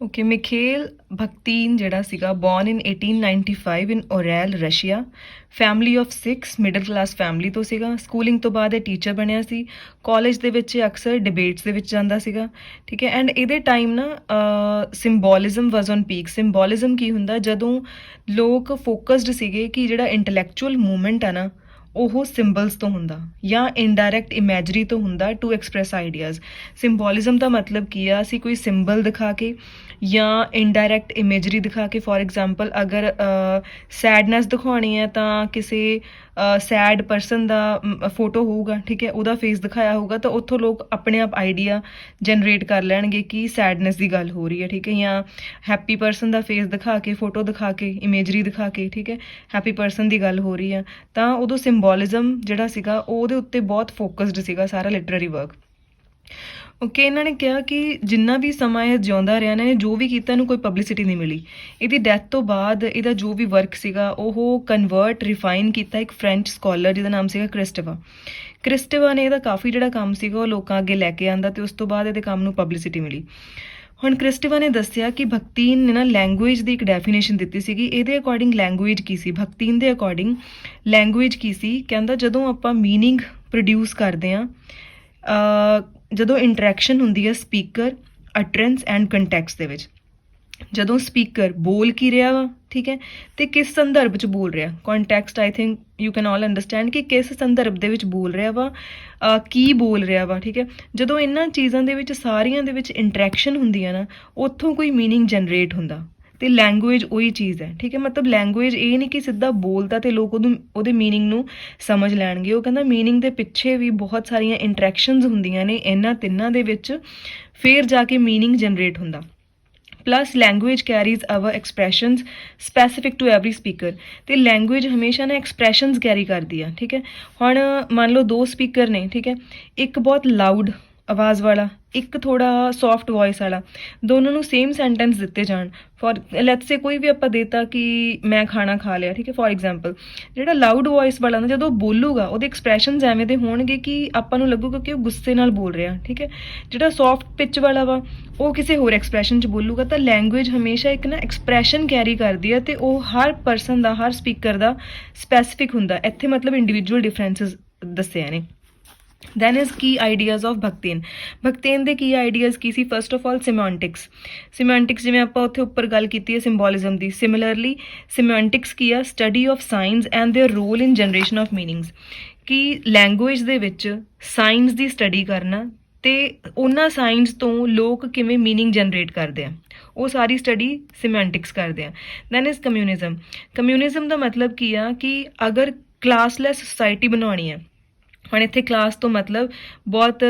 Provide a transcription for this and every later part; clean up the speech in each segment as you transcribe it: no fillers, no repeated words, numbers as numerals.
Okay, Michelle Bakhtin ਜਿਹੜਾ ਸੀਗਾ born in 1895 in Orel Russia, family of 6, middle class family ਤੋਂ ਸੀਗਾ। Schooling ਤੋਂ ਬਾਅਦ ਇਹ ਟੀਚਰ ਬਣਿਆ ਸੀ। ਕਾਲਜ ਦੇ ਵਿੱਚ ਅਕਸਰ ਡਿਬੇਟਸ ਦੇ ਵਿੱਚ ਜਾਂਦਾ ਸੀਗਾ, ਠੀਕ ਹੈ। ਐਂਡ ਇਹਦੇ ਟਾਈਮ ਨਾ ਸਿੰਬੋਲਿਜ਼ਮ ਵਾਜ਼ ਔਨ ਪੀਕ। ਸਿੰਬੋਲਿਜ਼ਮ ਕੀ ਹੁੰਦਾ, ਜਦੋਂ ਲੋਕ ਫੋਕਸਡ ਸੀਗੇ ਕਿ ਜਿਹੜਾ ਇੰਟੈਲੈਕਚੁਅਲ ਮੂਵਮੈਂਟ ਆ ਨਾ ਉਹ ਸਿੰਬਲਸ ਤੋਂ ਹੁੰਦਾ ਜਾਂ ਇਨਡਾਇਰੈਕਟ ਇਮੈਜਰੀ ਤੋਂ ਹੁੰਦਾ ਟੂ ਐਕਸਪ੍ਰੈਸ ਆਈਡੀਆਜ਼। ਸਿੰਬੋਲਿਜ਼ਮ ਦਾ ਮਤਲਬ ਕੀ ਆ, ਅਸੀਂ ਕੋਈ ਸਿੰਬਲ ਦਿਖਾ ਕੇ ਜਾਂ ਇਨਡਾਇਰੈਕਟ ਇਮੇਜਰੀ ਦਿਖਾ ਕੇ, ਫੋਰ ਐਗਜ਼ਾਮਪਲ ਅਗਰ ਸੈਡਨੈਸ ਦਿਖਾਉਣੀ ਹੈ ਤਾਂ ਕਿਸੇ ਸੈਡ ਪਰਸਨ ਦਾ ਫੋਟੋ ਹੋਊਗਾ, ਠੀਕ ਹੈ, ਉਹਦਾ ਫੇਸ ਦਿਖਾਇਆ ਹੋਊਗਾ ਤਾਂ ਉੱਥੋਂ ਲੋਕ ਆਪਣੇ ਆਪ ਆਈਡੀਆ ਜਨਰੇਟ ਕਰ ਲੈਣਗੇ ਕਿ ਸੈਡਨੈਸ ਦੀ ਗੱਲ ਹੋ ਰਹੀ ਹੈ, ਠੀਕ ਹੈ। ਜਾਂ ਹੈਪੀ ਪਰਸਨ ਦਾ ਫੇਸ ਦਿਖਾ ਕੇ, ਫੋਟੋ ਦਿਖਾ ਕੇ, ਇਮੇਜਰੀ ਦਿਖਾ ਕੇ, ਠੀਕ ਹੈ, ਹੈਪੀ ਪਰਸਨ ਦੀ ਗੱਲ ਹੋ ਰਹੀ ਹੈ ਤਾਂ ਉਦੋਂ ਸਿੰਬੋਲਿਜ਼ਮ ਜਿਹੜਾ ਸੀਗਾ ਉਹਦੇ ਉੱਤੇ ਬਹੁਤ ਫੋਕਸਡ ਸੀਗਾ ਸਾਰਾ ਲਿਟਰਰੀ ਵਰਕ। ਓਕੇ, ਇਹਨਾਂ ਨੇ ਕਿਹਾ ਕਿ ਜਿੰਨਾ ਵੀ ਸਮਾਂ ਇਹ ਜਿਉਂਦਾ ਰਿਹਾ ਨੇ, ਜੋ ਵੀ ਕੀਤਾ ਇਹਨੂੰ ਕੋਈ ਪਬਲਿਸਿਟੀ ਨਹੀਂ ਮਿਲੀ। ਇਹਦੀ ਡੈਥ ਤੋਂ ਬਾਅਦ ਇਹਦਾ ਜੋ ਵੀ ਵਰਕ ਸੀਗਾ ਉਹ ਕਨਵਰਟ, ਰਿਫਾਈਨ ਕੀਤਾ ਇੱਕ ਫ੍ਰੈਂਚ ਸਕੋਲਰ ਜਿਹਦਾ ਨਾਮ ਸੀਗਾ ਕ੍ਰਿਸਟੇਵਾ ਨੇ ਇਹਦਾ ਕਾਫੀ ਜਿਹੜਾ ਕੰਮ ਸੀਗਾ ਉਹ ਲੋਕਾਂ ਅੱਗੇ ਲੈ ਕੇ ਆਂਦਾ ਤੇ ਉਸ ਤੋਂ ਬਾਅਦ ਇਹਦੇ ਕੰਮ ਨੂੰ ਪਬਲਿਸਿਟੀ ਮਿਲੀ। ਹੁਣ ਕ੍ਰਿਸਟੇਵਾ ਨੇ ਦੱਸਿਆ ਕਿ ਭਗਤੀਨ ਨੇ ਨਾ ਲੈਂਗੁਏਜ ਦੀ ਇੱਕ ਡੈਫੀਨੇਸ਼ਨ ਦਿੱਤੀ ਸੀਗੀ। ਇਹਦੇ ਅਕੋਰਡਿੰਗ ਲੈਂਗੁਏਜ ਕੀ ਸੀ, ਭਗਤੀਨ ਦੇ ਅਕੋਰਡਿੰਗ ਲੈਂਗੁਏਜ ਕੀ ਸੀ, ਕਹਿੰਦਾ ਜਦੋਂ ਆਪਾਂ ਮੀਨਿੰਗ ਪ੍ਰੋਡਿਊਸ ਕਰਦੇ ਹਾਂ, ਜਦੋਂ ਇੰਟਰੈਕਸ਼ਨ ਹੁੰਦੀ ਹੈ ਸਪੀਕਰ, ਅਟਰੈਂਸ ਐਂਡ ਕੰਟੈਕਸਟ ਦੇ ਵਿੱਚ, ਜਦੋਂ ਸਪੀਕਰ ਬੋਲ ਕੀ ਰਿਹਾ ਵਾ, ਠੀਕ ਹੈ, ਤੇ ਕਿਸ ਸੰਦਰਭ 'ਚ ਬੋਲ ਰਿਹਾ, context I think you can all understand ਕਿ ਕਿਸ ਸੰਦਰਭ ਦੇ ਵਿੱਚ ਬੋਲ ਰਿਹਾ ਵਾ, ਕੀ ਬੋਲ ਰਿਹਾ ਵਾ, ਠੀਕ ਹੈ। ਜਦੋਂ ਇਹਨਾਂ ਚੀਜ਼ਾਂ ਦੇ ਵਿੱਚ ਸਾਰੀਆਂ ਦੇ ਵਿੱਚ ਇੰਟਰੈਕਸ਼ਨ ਹੁੰਦੀ ਆ ਨਾ, ਉੱਥੋਂ ਕੋਈ ਮੀਨਿੰਗ ਜਨਰੇਟ ਹੁੰਦਾ। ਤੇ ਲੈਂਗੁਏਜ ਉਹੀ ਚੀਜ਼ ਹੈ, ਠੀਕ ਹੈ। ਮਤਲਬ ਲੈਂਗੁਏਜ ਇਹ ਨਹੀਂ ਕਿ ਸਿੱਧਾ ਬੋਲਤਾ ਤੇ ਲੋਕ ਉਹਦੇ ਮੀਨਿੰਗ ਨੂੰ ਸਮਝ ਲੈਣਗੇ। ਉਹ ਕਹਿੰਦਾ ਮੀਨਿੰਗ ਦੇ ਪਿੱਛੇ ਵੀ ਬਹੁਤ ਸਾਰੀਆਂ ਇੰਟਰੈਕਸ਼ਨਸ ਹੁੰਦੀਆਂ ਨੇ ਇਹਨਾਂ ਤਿੰਨਾਂ ਦੇ ਵਿੱਚ, ਫਿਰ ਜਾ ਕੇ ਮੀਨਿੰਗ ਜਨਰੇਟ ਹੁੰਦਾ। Plus language carries our expressions specific to every speaker. ਤੇ ਲੈਂਗੁਏਜ ਹਮੇਸ਼ਾ ਨਾ ਐਕਸਪ੍ਰੈਸ਼ਨਸ ਕੈਰੀ ਕਰਦੀ ਆ, ਠੀਕ ਹੈ। ਹੁਣ ਮੰਨ ਲਓ ਦੋ ਸਪੀਕਰ ਨੇ, ਠੀਕ ਹੈ, ਇੱਕ ਬਹੁਤ ਲਾਊਡ ਆਵਾਜ਼ ਵਾਲਾ, ਇੱਕ ਥੋੜਾ ਸੌਫਟ ਵੌਇਸ ਵਾਲਾ, ਦੋਨੋਂ ਨੂੰ ਸੇਮ ਸੈਂਟੈਂਸ ਦਿੱਤੇ ਜਾਣ, ਫॉर ਲੈਟਸ ਸੇ ਕੋਈ ਵੀ ਆਪਾਂ ਦੇਤਾ ਕਿ ਮੈਂ ਖਾਣਾ ਖਾ ਲਿਆ, ਠੀਕ ਹੈ, ਫॉर ਐਗਜ਼ਾਮਪਲ, ਜਿਹੜਾ ਲਾਊਡ ਵੌਇਸ ਵਾਲਾ ਨਾ ਜਦੋਂ ਬੋਲੂਗਾ ਉਹਦੇ ਐਕਸਪ੍ਰੈਸ਼ਨਸ ਐਵੇਂ ਦੇ ਹੋਣਗੇ ਕਿ ਆਪਾਂ ਨੂੰ ਲੱਗੂਗਾ ਕਿ ਉਹ ਗੁੱਸੇ ਨਾਲ ਬੋਲ ਰਿਹਾ, ਠੀਕ ਹੈ। ਜਿਹੜਾ ਸੌਫਟ ਪਿਚ ਵਾਲਾ ਵਾ ਉਹ ਕਿਸੇ ਹੋਰ ਐਕਸਪ੍ਰੈਸ਼ਨ 'ਚ ਬੋਲੂਗਾ। ਤਾਂ ਲੈਂਗੁਏਜ ਹਮੇਸ਼ਾ ਇੱਕ ਨਾ ਐਕਸਪ੍ਰੈਸ਼ਨ ਕੈਰੀ ਕਰਦੀ ਹੈ ਤੇ ਉਹ ਹਰ ਪਰਸਨ ਦਾ, ਹਰ ਸਪੀਕਰ ਦਾ ਸਪੈਸੀਫਿਕ ਹੁੰਦਾ। ਇੱਥੇ ਮਤਲਬ ਇੰਡੀਵਿਜੂਅਲ ਡਿਫਰੈਂਸਿਸ ਦੱਸੇ ਨੇ। ਦੈਨ ਇਜ਼ ਕੀ ਆਈਡੀਆਜ਼ ਆਫ ਭਗਤੇਨ ਦੇ ਕੀ ਆਈਡੀਆਜ਼ ਕੀ ਸੀ। ਫਸਟ ਆਫ ਆਲ ਸਿਮੈਂਟਿਕਸ ਜਿਵੇਂ ਆਪਾਂ ਉੱਥੇ ਉੱਪਰ ਗੱਲ ਕੀਤੀ ਹੈ ਸਿੰਬੋਲਿਜ਼ਮ ਦੀ। ਸਿਮਿਲਰਲੀ ਸਿਮੈਂਟਿਕਸ ਕੀ ਆ, study of science and their role in generation of meanings. ਕਿ ਲੈਂਗੁਏਜ ਦੇ ਵਿੱਚ ਸਾਇੰਸ ਦੀ ਸਟੱਡੀ ਕਰਨਾ ਤੇ ਉਹਨਾਂ ਸਾਇੰਸ ਤੋਂ ਲੋਕ ਕਿਵੇਂ ਮੀਨਿੰਗ ਜਨਰੇਟ ਕਰਦੇ ਆ, ਉਹ ਸਾਰੀ ਸਟੱਡੀ ਸਿਮੈਂਟਿਕਸ ਕਰਦੇ ਆ। ਦੈਨ ਇਜ਼ ਕਮਿਊਨਿਜ਼ਮ ਦਾ ਮਤਲਬ ਕੀ ਆ ਕਿ ਅਗਰ ਕਲਾਸਲੈਸ ਸੁਸਾਇਟੀ ਬਣਾਉਣੀ ਹੈ, ਹੁਣ ਇੱਥੇ ਕਲਾਸ ਤੋਂ ਮਤਲਬ ਬਹੁਤ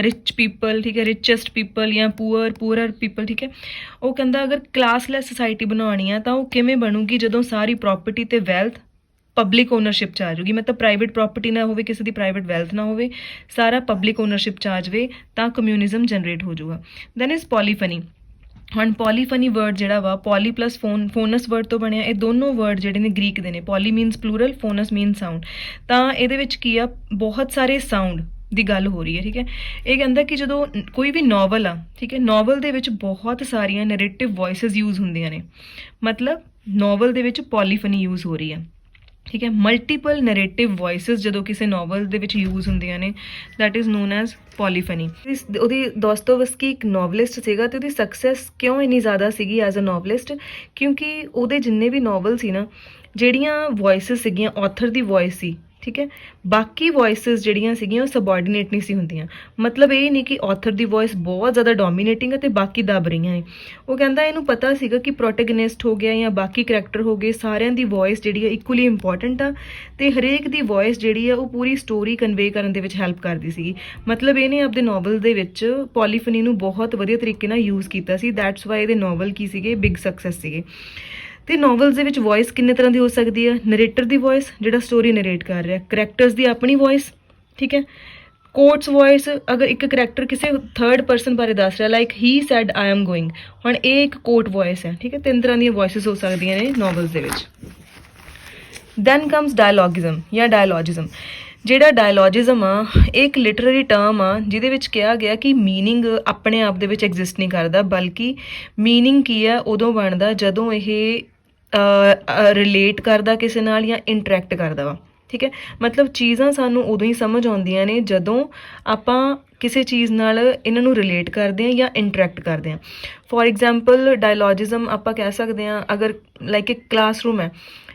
ਰਿਚ ਪੀਪਲ, ਠੀਕ ਹੈ, ਰਿਚੈਸਟ ਪੀਪਲ ਜਾਂ ਪੂਅਰ ਪੀਪਲ, ਠੀਕ ਹੈ। ਉਹ ਕਹਿੰਦਾ ਅਗਰ ਕਲਾਸਲੈਸ ਸੁਸਾਇਟੀ ਬਣਾਉਣੀ ਆ ਤਾਂ ਉਹ ਕਿਵੇਂ ਬਣੂਗੀ, ਜਦੋਂ ਸਾਰੀ ਪ੍ਰੋਪਰਟੀ ਤੇ ਵੈਲਥ ਪਬਲਿਕ ਓਨਰਸ਼ਿਪ 'ਚ ਆ ਜਾਊਗੀ। ਮਤਲਬ ਪ੍ਰਾਈਵੇਟ ਪ੍ਰੋਪਰਟੀ ਨਾ ਹੋਵੇ, ਕਿਸੇ ਦੀ ਪ੍ਰਾਈਵੇਟ ਵੈਲਥ ਨਾ ਹੋਵੇ, ਸਾਰਾ ਪਬਲਿਕ ਓਨਰਸ਼ਿਪ 'ਚ ਆ ਜਾਵੇ ਤਾਂ ਕਮਿਊਨਿਜ਼ਮ ਜਨਰੇਟ ਹੋ ਜਾਊਗਾ। Then is polyphony. ਹੁਣ ਪੋਲੀਫਨੀ ਵਰਡ ਜਿਹੜਾ ਵਾ, ਪੋਲੀ ਪਲੱਸ ਫੋਨਸ ਵਰਡ ਤੋਂ ਬਣਿਆ। ਇਹ ਦੋਨੋਂ ਵਰਡ ਜਿਹੜੇ ਨੇ ਗ੍ਰੀਕ ਦੇ ਨੇ। ਪੋਲੀ ਮੀਨਸ ਪਲੂਰਲ, ਫੋਨਸ ਮੀਨ ਸਾਊਂਡ। ਤਾਂ ਇਹਦੇ ਵਿੱਚ ਕੀ ਆ, ਬਹੁਤ ਸਾਰੇ ਸਾਊਂਡ ਦੀ ਗੱਲ ਹੋ ਰਹੀ ਹੈ, ਠੀਕ ਹੈ। ਇਹ ਕਹਿੰਦਾ ਕਿ ਜਦੋਂ ਕੋਈ ਵੀ ਨਾਵਲ ਆ, ਠੀਕ ਹੈ, ਨਾਵਲ ਦੇ ਵਿੱਚ ਬਹੁਤ ਸਾਰੀਆਂ ਨੈਰੇਟਿਵ ਵੌਇਸਿਸ ਯੂਜ਼ ਹੁੰਦੀਆਂ ਨੇ। ਮਤਲਬ ਨਾਵਲ ਦੇ ਵਿੱਚ ਪੋਲੀਫਨੀ ਯੂਜ਼ ਹੋ ਰਹੀ ਹੈ, ਠੀਕ ਹੈ। ਮਲਟੀਪਲ ਨੈਰੇਟਿਵ ਵੌਇਸਿਸ ਜਦੋਂ ਕਿਸੇ ਨਾਵਲ ਦੇ ਵਿੱਚ ਯੂਜ਼ ਹੁੰਦੀਆਂ ਨੇ, ਦੈਟ ਇਜ਼ ਨੋਨ ਐਜ਼ ਪੋਲੀਫਨੀ। ਉਹਦੀ ਦੋਸਤੋਵਸਕੀ ਇੱਕ ਨੋਵਲਿਸਟ ਸੀਗਾ ਤੇ ਉਹਦੀ ਸਕਸੈਸ ਕਿਉਂ ਇੰਨੀ ਜ਼ਿਆਦਾ ਸੀਗੀ ਐਜ਼ ਅ ਨੋਵਲਿਸਟ, ਕਿਉਂਕਿ ਉਹਦੇ ਜਿੰਨੇ ਵੀ ਨਾਵਲ ਸੀ ਨਾ, ਜਿਹੜੀਆਂ ਵੌਇਸਿਸ ਸੀਗੀਆਂ, ਆਥਰ ਦੀ ਵੌਇਸ ਸੀ, ਠੀਕ ਹੈ, ਬਾਕੀ ਵੌਇਸਿਸ ਜਿਹੜੀਆਂ ਸੀਗੀਆਂ ਉਹ ਸਬਆਰਡੀਨੇਟ ਨਹੀਂ ਸੀ ਹੁੰਦੀਆਂ। ਮਤਲਬ ਇਹ ਨਹੀਂ ਕਿ ਆਥਰ ਦੀ ਵੌਇਸ ਬਹੁਤ ਜ਼ਿਆਦਾ ਡੋਮੀਨੇਟਿੰਗ ਹੈ ਤੇ ਬਾਕੀ ਦੱਬ ਰਹੀਆਂ ਨੇ। ਉਹ ਕਹਿੰਦਾ ਇਹਨੂੰ ਪਤਾ ਸੀਗਾ ਕਿ ਪ੍ਰੋਟੈਗਨਿਸਟ ਹੋ ਗਿਆ ਜਾਂ ਬਾਕੀ ਕਰੈਕਟਰ ਹੋ ਗਏ, ਸਾਰਿਆਂ ਦੀ ਵੌਇਸ ਜਿਹੜੀ ਹੈ ਇਕੁਅਲੀ ਇੰਪੋਰਟੈਂਟ ਆ ਤੇ ਹਰੇਕ ਦੀ ਵੌਇਸ ਜਿਹੜੀ ਆ ਉਹ ਪੂਰੀ ਸਟੋਰੀ ਕਨਵੇ ਕਰਨ ਦੇ ਵਿੱਚ ਹੈਲਪ ਕਰਦੀ ਸੀਗੀ। ਮਤਲਬ ਇਹਨੇ ਆਪਣੇ ਨਾਵਲ ਦੇ ਵਿੱਚ ਪੋਲੀਫਨੀ ਨੂੰ ਬਹੁਤ ਵਧੀਆ ਤਰੀਕੇ ਨਾਲ ਯੂਜ਼ ਕੀਤਾ ਸੀ। ਦੈਟਸ ਵਾਈ ਇਹਦੇ ਨਾਵਲ ਕੀ ਸੀਗੇ, ਬਿਗ ਸਕਸੈਸ ਸੀਗੇ। ਤੇ ਨਾਵਲਸ ਦੇ ਵਿੱਚ ਵੌਇਸ ਕਿੰਨੇ ਤਰ੍ਹਾਂ ਦੀ ਹੋ ਸਕਦੀ ਹੈ। ਨਰੇਟਰ ਦੀ ਵੌਇਸ ਜਿਹੜਾ ਸਟੋਰੀ ਨਰੇਟ ਕਰ ਰਿਹਾ, ਕਰੈਕਟਰਸ ਦੀ ਆਪਣੀ ਵੌਇਸ, ਠੀਕ ਹੈ, ਕੋਟਸ ਵੌਇਸ, ਅਗਰ ਇੱਕ ਕਰੈਕਟਰ ਕਿਸੇ ਥਰਡ ਪਰਸਨ ਬਾਰੇ ਦੱਸ ਰਿਹਾ, like he sad I am going, ਹੁਣ ਇਹ ਇੱਕ ਕੋਟ ਵੌਇਸ ਹੈ, ਠੀਕ ਹੈ। ਤਿੰਨ ਤਰ੍ਹਾਂ ਦੀਆਂ ਵੌਇਸਿਸ ਹੋ ਸਕਦੀਆਂ ਨੇ ਨਾਵਲਸ ਦੇ ਵਿੱਚ। ਦੈਨ ਕਮਸ ਡਾਇਲੋਗਿਜ਼ਮ ਜਾਂ ਡਾਇਲੋਜਿਜ਼ਮ। ਜਿਹੜਾ ਡਾਇਲੋਜਿਜ਼ਮ ਆ ਇਹ ਇੱਕ ਲਿਟਰੇਰੀ ਟਰਮ ਆ ਜਿਹਦੇ ਵਿੱਚ ਕਿਹਾ ਗਿਆ ਕਿ ਮੀਨਿੰਗ ਆਪਣੇ ਆਪ ਦੇ ਵਿੱਚ ਐਗਜ਼ਿਸਟ ਨਹੀਂ ਕਰਦਾ, ਬਲਕਿ ਮੀਨਿੰਗ ਕੀ ਆ ਉਦੋਂ ਬਣਦਾ ਜਦੋਂ ਇਹ ਰਿਲੇਟ ਕਰਦਾ ਕਿਸੇ ਨਾਲ ਜਾਂ ਇੰਟਰੈਕਟ ਕਰਦਾ ਵਾ। ਠੀਕ ਹੈ, ਮਤਲਬ ਚੀਜ਼ਾਂ ਸਾਨੂੰ ਉਦੋਂ ਹੀ ਸਮਝ ਆਉਂਦੀਆਂ ਨੇ ਜਦੋਂ ਆਪਾਂ ਕਿਸੇ ਚੀਜ਼ ਨਾਲ ਇਹਨਾਂ ਨੂੰ ਰਿਲੇਟ ਕਰਦੇ ਹਾਂ ਜਾਂ ਇੰਟਰੈਕਟ ਕਰਦੇ ਹਾਂ। ਫੋਰ ਐਗਜ਼ਾਮਪਲ ਡਾਇਲੋਜਿਜ਼ਮ ਆਪਾਂ ਕਹਿ ਸਕਦੇ ਹਾਂ, ਅਗਰ ਲਾਈਕ ਇੱਕ ਕਲਾਸਰੂਮ ਹੈ,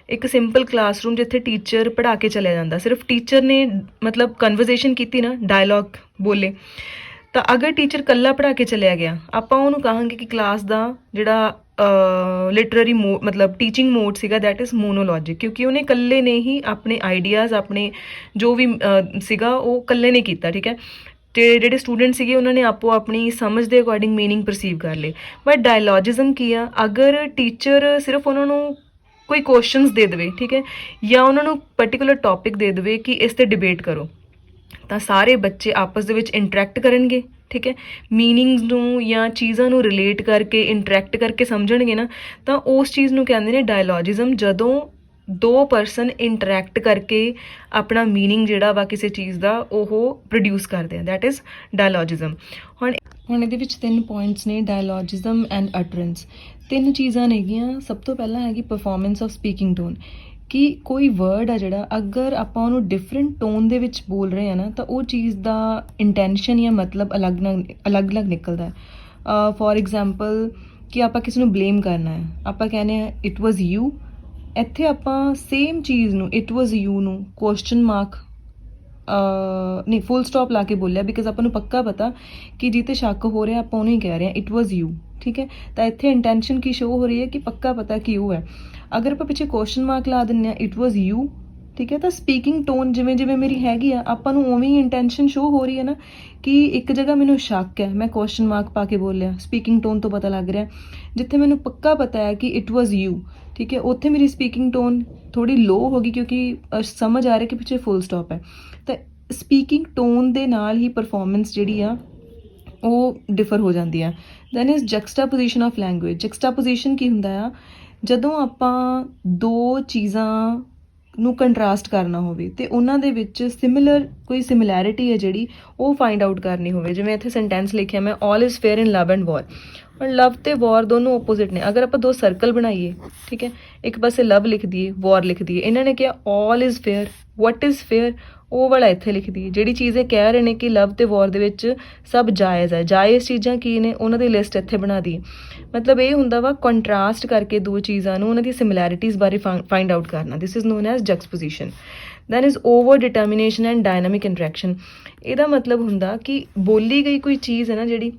ਇੱਕ ਸਿੰਪਲ ਕਲਾਸਰੂਮ ਜਿੱਥੇ ਟੀਚਰ ਪੜ੍ਹਾ ਕੇ ਚਲਿਆ ਜਾਂਦਾ, ਸਿਰਫ ਟੀਚਰ ਨੇ ਮਤਲਬ ਕਨਵਰਸੇਸ਼ਨ ਕੀਤੀ ਨਾ, ਡਾਇਲੋਗ ਬੋਲੇ, ਤਾਂ ਅਗਰ ਟੀਚਰ ਇਕੱਲਾ ਪੜ੍ਹਾ ਕੇ ਚਲਿਆ ਗਿਆ ਆਪਾਂ ਉਹਨੂੰ ਕਹਾਂਗੇ ਕਿ ਕਲਾਸ ਦਾ ਜਿਹੜਾ ਲਿਟਰਰੀ ਮਤਲਬ ਟੀਚਿੰਗ ਮੋਡ ਸੀਗਾ ਦੈਟ ਇਜ਼ ਮੋਨੋਲੋਜਿਕ, ਕਿਉਂਕਿ ਉਹਨੇ ਇਕੱਲੇ ਨੇ ਹੀ ਆਪਣੇ ਆਈਡੀਆਜ਼ ਆਪਣੇ ਜੋ ਵੀ ਸੀਗਾ ਉਹ ਇਕੱਲੇ ਨੇ ਕੀਤਾ। ਠੀਕ ਹੈ, ਤੇ ਜਿਹੜੇ ਸਟੂਡੈਂਟ ਸੀਗੇ ਉਹਨਾਂ ਨੇ ਆਪੋ ਆਪਣੀ ਸਮਝ ਦੇ ਅਕੋਰਡਿੰਗ ਮੀਨਿੰਗ ਪਰਸੀਵ ਕਰ ਲਏ। ਬਟ ਡਾਇਲੋਜਿਜ਼ਮ ਕੀ ਆ, ਅਗਰ ਟੀਚਰ ਸਿਰਫ ਉਹਨਾਂ ਨੂੰ ਕੋਈ ਕੁਐਸਚਨਸ ਦੇ ਦੇਵੇ, ਠੀਕ ਹੈ, ਜਾਂ ਉਹਨਾਂ ਨੂੰ ਪਰਟੀਕੂਲਰ ਟੌਪਿਕ ਦੇ ਦੇਵੇ ਕਿ ਇਸ 'ਤੇ ਡਿਬੇਟ ਕਰੋ, ਤਾਂ ਸਾਰੇ ਬੱਚੇ ਆਪਸ ਦੇ ਵਿੱਚ ਇੰਟਰੈਕਟ ਕਰਨਗੇ। ਠੀਕ ਹੈ, ਮੀਨਿੰਗਸ ਨੂੰ ਜਾਂ ਚੀਜ਼ਾਂ ਨੂੰ ਰਿਲੇਟ ਕਰਕੇ ਇੰਟਰੈਕਟ ਕਰਕੇ ਸਮਝਣਗੇ ਨਾ, ਤਾਂ ਉਸ ਚੀਜ਼ ਨੂੰ ਕਹਿੰਦੇ ਨੇ ਡਾਇਲੋਜਿਜ਼ਮ। ਜਦੋਂ ਦੋ ਪਰਸਨ ਇੰਟਰੈਕਟ ਕਰਕੇ ਆਪਣਾ ਮੀਨਿੰਗ ਜਿਹੜਾ ਵਾ ਕਿਸੇ ਚੀਜ਼ ਦਾ ਉਹ ਪ੍ਰੋਡਿਊਸ ਕਰਦੇ ਆ, ਦੈਟ ਇਜ਼ ਡਾਇਲੋਜਿਜ਼ਮ। ਹੁਣ ਇਹਦੇ ਵਿੱਚ 3 ਪੁਆਇੰਟਸ ਨੇ, ਡਾਇਲੋਜਿਜ਼ਮ ਐਂਡ ਅਟਰੈਂਸ। 3 ਚੀਜ਼ਾਂ ਨੇਗੀਆਂ। ਸਭ ਤੋਂ ਪਹਿਲਾਂ ਹੈਗੀ ਪਰਫਾਰਮੈਂਸ ਆਫ ਸਪੀਕਿੰਗ ਟੋਨ, ਕਿ ਕੋਈ ਵਰਡ ਆ ਜਿਹੜਾ ਅਗਰ ਆਪਾਂ ਉਹਨੂੰ ਡਿਫਰੈਂਟ ਟੋਨ ਦੇ ਵਿੱਚ ਬੋਲ ਰਹੇ ਆ ਨਾ, ਤਾਂ ਉਹ ਚੀਜ਼ ਦਾ ਇੰਟੈਂਸ਼ਨ ਜਾਂ ਮਤਲਬ ਅਲੱਗ-ਅਲੱਗ ਨਿਕਲਦਾ ਹੈ। ਫੋਰ ਐਗਜ਼ਾਮਪਲ ਕਿ ਆਪਾਂ ਕਿਸੇ ਨੂੰ ਬਲੇਮ ਕਰਨਾ ਹੈ, ਆਪਾਂ ਕਹਿੰਦੇ ਆ ਇਟ ਵਾਜ਼ ਯੂ, ਇੱਥੇ ਆਪਾਂ ਸੇਮ ਚੀਜ਼ ਨੂੰ ਇਟ ਵਾਜ਼ ਯੂ ਨੂੰ ਕੁਐਸਚਨ ਮਾਰਕ ਨਹੀਂ ਫੁੱਲ ਸਟਾਪ ਲਾ ਕੇ ਬੋਲਿਆ, ਬਿਕਾਜ਼ ਆਪਾਂ ਨੂੰ ਪੱਕਾ ਪਤਾ ਕਿ ਜਿੱਤੇ ਸ਼ੱਕ ਹੋ ਰਿਹਾ ਆਪਾਂ ਉਹਨੂੰ ਹੀ ਕਹਿ ਰਹੇ ਹਾਂ ਇਟ ਵਾਜ਼ ਯੂ। ਠੀਕ ਹੈ, ਤਾਂ ਇੱਥੇ ਇੰਟੈਂਸ਼ਨ ਕੀ ਸ਼ੋ ਹੋ ਰਹੀ ਹੈ ਕਿ ਪੱਕਾ ਪਤਾ ਕਿ ਉਹ ਹੈ। ਅਗਰ ਆਪਾਂ ਪਿੱਛੇ ਕੁਐਸਚਨ ਮਾਰਕ ਲਾ ਦਿੰਦੇ ਹਾਂ ਇਟ ਵਾਜ਼ ਯੂ, ਠੀਕ ਹੈ, ਤਾਂ ਸਪੀਕਿੰਗ ਟੋਨ ਜਿਵੇਂ ਜਿਵੇਂ ਮੇਰੀ ਹੈਗੀ ਆ ਆਪਾਂ ਨੂੰ ਉਵੇਂ ਹੀ ਇੰਟੈਂਸ਼ਨ ਸ਼ੋ ਹੋ ਰਹੀ ਹੈ ਨਾ, ਕਿ ਇੱਕ ਜਗ੍ਹਾ ਮੈਨੂੰ ਸ਼ੱਕ ਹੈ ਮੈਂ ਕੁਐਸਚਨ ਮਾਰਕ ਪਾ ਕੇ ਬੋਲਿਆ, ਸਪੀਕਿੰਗ ਟੋਨ ਤੋਂ ਪਤਾ ਲੱਗ ਰਿਹਾ। ਜਿੱਥੇ ਮੈਨੂੰ ਪੱਕਾ ਪਤਾ ਹੈ ਕਿ ਇਟ ਵਾਜ਼ ਯੂ, ਠੀਕ ਹੈ, ਉੱਥੇ ਮੇਰੀ ਸਪੀਕਿੰਗ ਟੋਨ ਥੋੜੀ ਲੋ ਹੋ ਗਈ ਕਿਉਂਕਿ ਸਮਝ ਆ ਰਿਹਾ ਕਿ ਪਿੱਛੇ ਫੁੱਲ ਸਟਾਪ ਹੈ। ਤਾਂ ਸਪੀਕਿੰਗ ਟੋਨ ਦੇ ਨਾਲ ਹੀ ਪਰਫਾਰਮੈਂਸ ਜਿਹੜੀ ਆ ਉਹ ਡਿਫਰ ਹੋ ਜਾਂਦੀ ਆ। Then is juxtaposition of language. Juxtaposition ਕੀ ਹੁੰਦਾ ਆ, ਜਦੋਂ ਆਪਾਂ ਦੋ ਚੀਜ਼ਾਂ ਨੂੰ ਕੰਟਰਾਸਟ ਕਰਨਾ ਹੋਵੇ ਤੇ ਉਹਨਾਂ ਦੇ ਵਿੱਚ ਸਿਮਿਲਰ ਕੋਈ ਸਿਮਿਲੈਰਿਟੀ ਹੈ ਜਿਹੜੀ ਉਹ ਫਾਈਂਡ ਆਊਟ ਕਰਨੀ ਹੋਵੇ। ਜਿਵੇਂ ਇੱਥੇ ਸੈਂਟੈਂਸ ਲਿਖਿਆ ਮੈਂ, all is fair in love and war. ਪਰ ਲਵ ਤੇ ਵਾਰ ਦੋਨੋਂ ਓਪੋਜ਼ਿਟ ਨੇ। ਅਗਰ ਆਪਾਂ 2 ਸਰਕਲ ਬਣਾਈਏ, ਠੀਕ ਹੈ, ਇੱਕ ਪਾਸੇ ਲਵ ਲਿਖ ਦਈਏ, ਵਾਰ ਲਿਖ ਦਈਏ, ਇਹਨਾਂ ਨੇ ਕਿਹਾ all is fair, what is fair ਉਹ ਵਾਲਾ ਇੱਥੇ ਲਿਖ ਦਈਏ। ਜਿਹੜੀ ਚੀਜ਼ ਇਹ ਕਹਿ ਰਹੇ ਨੇ ਕਿ ਲਵ ਤੇ ਵਾਰ ਦੇ ਵਿੱਚ ਸਭ ਜਾਇਜ਼ ਹੈ, ਜਾਇਜ਼ ਚੀਜ਼ਾਂ ਕੀ ਨੇ ਉਹਨਾਂ ਦੀ ਲਿਸਟ ਇੱਥੇ ਬਣਾ ਦਈਏ। ਮਤਲਬ ਇਹ ਹੁੰਦਾ ਵਾ ਕੰਟਰਾਸਟ ਕਰਕੇ ਦੋ ਚੀਜ਼ਾਂ ਨੂੰ ਉਹਨਾਂ ਦੀ ਸਿਮਿਲੈਰਿਟੀਜ਼ ਬਾਰੇ ਫਾਈਂਡ ਆਊਟ ਕਰਨਾ। This is known as juxtaposition. Then is overdetermination and dynamic interaction. ਇਹਦਾ ਮਤਲਬ ਹੁੰਦਾ ਕਿ ਬੋਲੀ ਗਈ ਕੋਈ ਚੀਜ਼ ਹੈ ਨਾ, ਜਿਹੜੀ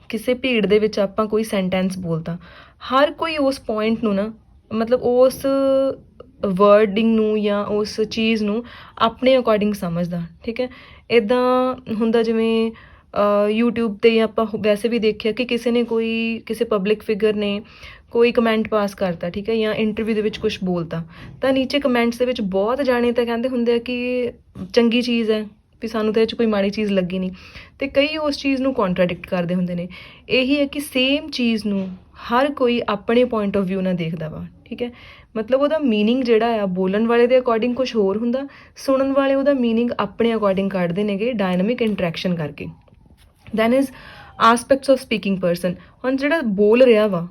ਕਿਸੇ ਭੀੜ ਦੇ ਵਿੱਚ ਆਪਾਂ ਕੋਈ ਸੈਂਟੈਂਸ ਬੋਲਦਾ, ਹਰ ਕੋਈ ਉਸ ਪੁਆਇੰਟ ਨੂੰ ਨਾ ਮਤਲਬ ਉਸ ਵਰਡਿੰਗ ਨੂੰ ਜਾਂ ਉਸ ਚੀਜ਼ ਨੂੰ ਆਪਣੇ ਅਕੋਰਡਿੰਗ ਸਮਝਦਾ। ਠੀਕ ਹੈ, ਇੱਦਾਂ ਹੁੰਦਾ ਜਿਵੇਂ YouTube 'ਤੇ ਆਪਾਂ ਵੈਸੇ ਵੀ ਦੇਖਿਆ ਕਿ ਕਿਸੇ ਨੇ ਕਿਸੇ ਪਬਲਿਕ ਫਿਗਰ ਨੇ ਕੋਈ ਕਮੈਂਟ ਪਾਸ ਕਰਤਾ, ਠੀਕ ਹੈ, ਜਾਂ ਇੰਟਰਵਿਊ ਦੇ ਵਿੱਚ ਕੁਝ ਬੋਲਤਾ, ਤਾਂ ਨੀਚੇ ਕਮੈਂਟਸ ਦੇ ਵਿੱਚ ਬਹੁਤ ਜਾਣੇ ਤਾਂ ਕਹਿੰਦੇ ਹੁੰਦੇ ਆ ਕਿ ਚੰਗੀ ਚੀਜ਼ ਹੈ, ਵੀ ਸਾਨੂੰ ਤਾਂ ਇਹ 'ਚ ਕੋਈ ਮਾੜੀ ਚੀਜ਼ ਲੱਗੀ ਨਹੀਂ, ਅਤੇ ਕਈ ਉਸ ਚੀਜ਼ ਨੂੰ ਕੌਂਟਰਾਡਿਕਟ ਕਰਦੇ ਹੁੰਦੇ ਨੇ। ਇਹੀ ਹੈ ਕਿ ਸੇਮ ਚੀਜ਼ ਨੂੰ ਹਰ ਕੋਈ ਆਪਣੇ ਪੁਆਇੰਟ ਆਫ ਵਿਊ ਨਾਲ ਦੇਖਦਾ ਵਾ। ਠੀਕ ਹੈ, ਮਤਲਬ ਉਹਦਾ ਮੀਨਿੰਗ ਜਿਹੜਾ ਆ ਬੋਲਣ ਵਾਲੇ ਦੇ ਅਕੋਰਡਿੰਗ ਕੁਝ ਹੋਰ ਹੁੰਦਾ, ਸੁਣਨ ਵਾਲੇ ਉਹਦਾ ਮੀਨਿੰਗ ਆਪਣੇ ਅਕੋਰਡਿੰਗ ਕੱਢਦੇ ਨੇਗੇ ਡਾਇਨਾਮਿਕ ਇੰਟਰੈਕਸ਼ਨ ਕਰਕੇ। Then is aspects of speaking person. ਹੁਣ ਜਿਹੜਾ ਬੋਲ ਰਿਹਾ ਵਾ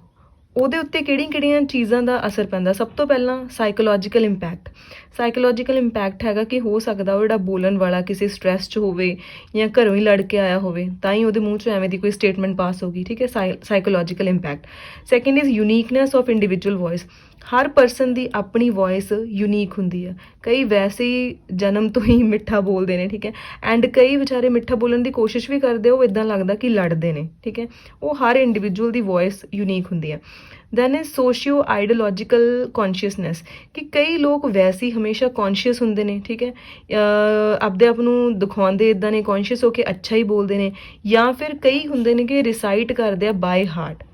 ਉਹਦੇ ਉੱਤੇ ਕਿਹੜੀਆਂ ਚੀਜ਼ਾਂ ਦਾ ਅਸਰ ਪੈਂਦਾ? ਸਭ ਤੋਂ ਪਹਿਲਾਂ ਸਾਈਕੋਲੋਜੀਕਲ ਇੰਪੈਕਟ। ਸਾਈਕੋਲੋਜੀਕਲ ਇੰਪੈਕਟ ਹੈਗਾ ਕਿ ਹੋ ਸਕਦਾ ਉਹ ਜਿਹੜਾ ਬੋਲਣ ਵਾਲਾ ਕਿਸੇ ਸਟ੍ਰੈਸ 'ਚ ਹੋਵੇ ਜਾਂ ਘਰੋਂ ਹੀ ਲੜ ਕੇ ਆਇਆ ਹੋਵੇ, ਤਾਂ ਹੀ ਉਹਦੇ ਮੂੰਹ 'ਚੋਂ ਐਵੇਂ ਦੀ ਕੋਈ ਸਟੇਟਮੈਂਟ ਪਾਸ ਹੋ ਗਈ। ਠੀਕ ਹੈ, psychological impact. Second is uniqueness of individual voice. ਹਰ ਪਰਸਨ ਦੀ ਆਪਣੀ ਵੋਇਸ ਯੂਨੀਕ ਹੁੰਦੀ ਆ। ਕਈ ਵੈਸੇ ਹੀ ਜਨਮ ਤੋਂ ਹੀ ਮਿੱਠਾ ਬੋਲਦੇ ਨੇ, ਠੀਕ ਹੈ, ਐਂਡ ਕਈ ਵਿਚਾਰੇ ਮਿੱਠਾ ਬੋਲਣ ਦੀ ਕੋਸ਼ਿਸ਼ ਵੀ ਕਰਦੇ, ਉਹ ਇੱਦਾਂ ਲੱਗਦਾ ਕਿ ਲੜਦੇ ਨੇ। ਠੀਕ ਹੈ, ਉਹ ਹਰ ਇੰਡੀਵਿਜੂਅਲ ਦੀ ਵੋਇਸ ਯੂਨੀਕ ਹੁੰਦੀ ਆ। ਦੈਨ ਇਜ਼ ਸੋਸ਼ੀਓ ਆਈਡੀਓਲੋਜੀਕਲ ਕੌਨਸ਼ੀਅਸਨੈਸ, ਕਿ ਕਈ ਲੋਕ ਵੈਸੇ ਹੀ ਹਮੇਸ਼ਾ ਕੌਨਸ਼ੀਅਸ ਹੁੰਦੇ ਨੇ, ਠੀਕ ਹੈ, ਆਪਦੇ ਆਪ ਨੂੰ ਦਿਖਾਉਂਦੇ ਇੱਦਾਂ ਨੇ, ਕੌਨਸ਼ੀਅਸ ਹੋ ਕੇ ਅੱਛਾ ਹੀ ਬੋਲਦੇ ਨੇ, ਜਾਂ ਫਿਰ ਕਈ ਹੁੰਦੇ ਨੇ ਕਿ ਰਿਸਾਈਟ ਕਰਦੇ ਆ ਬਾਏ ਹਾਰਟ।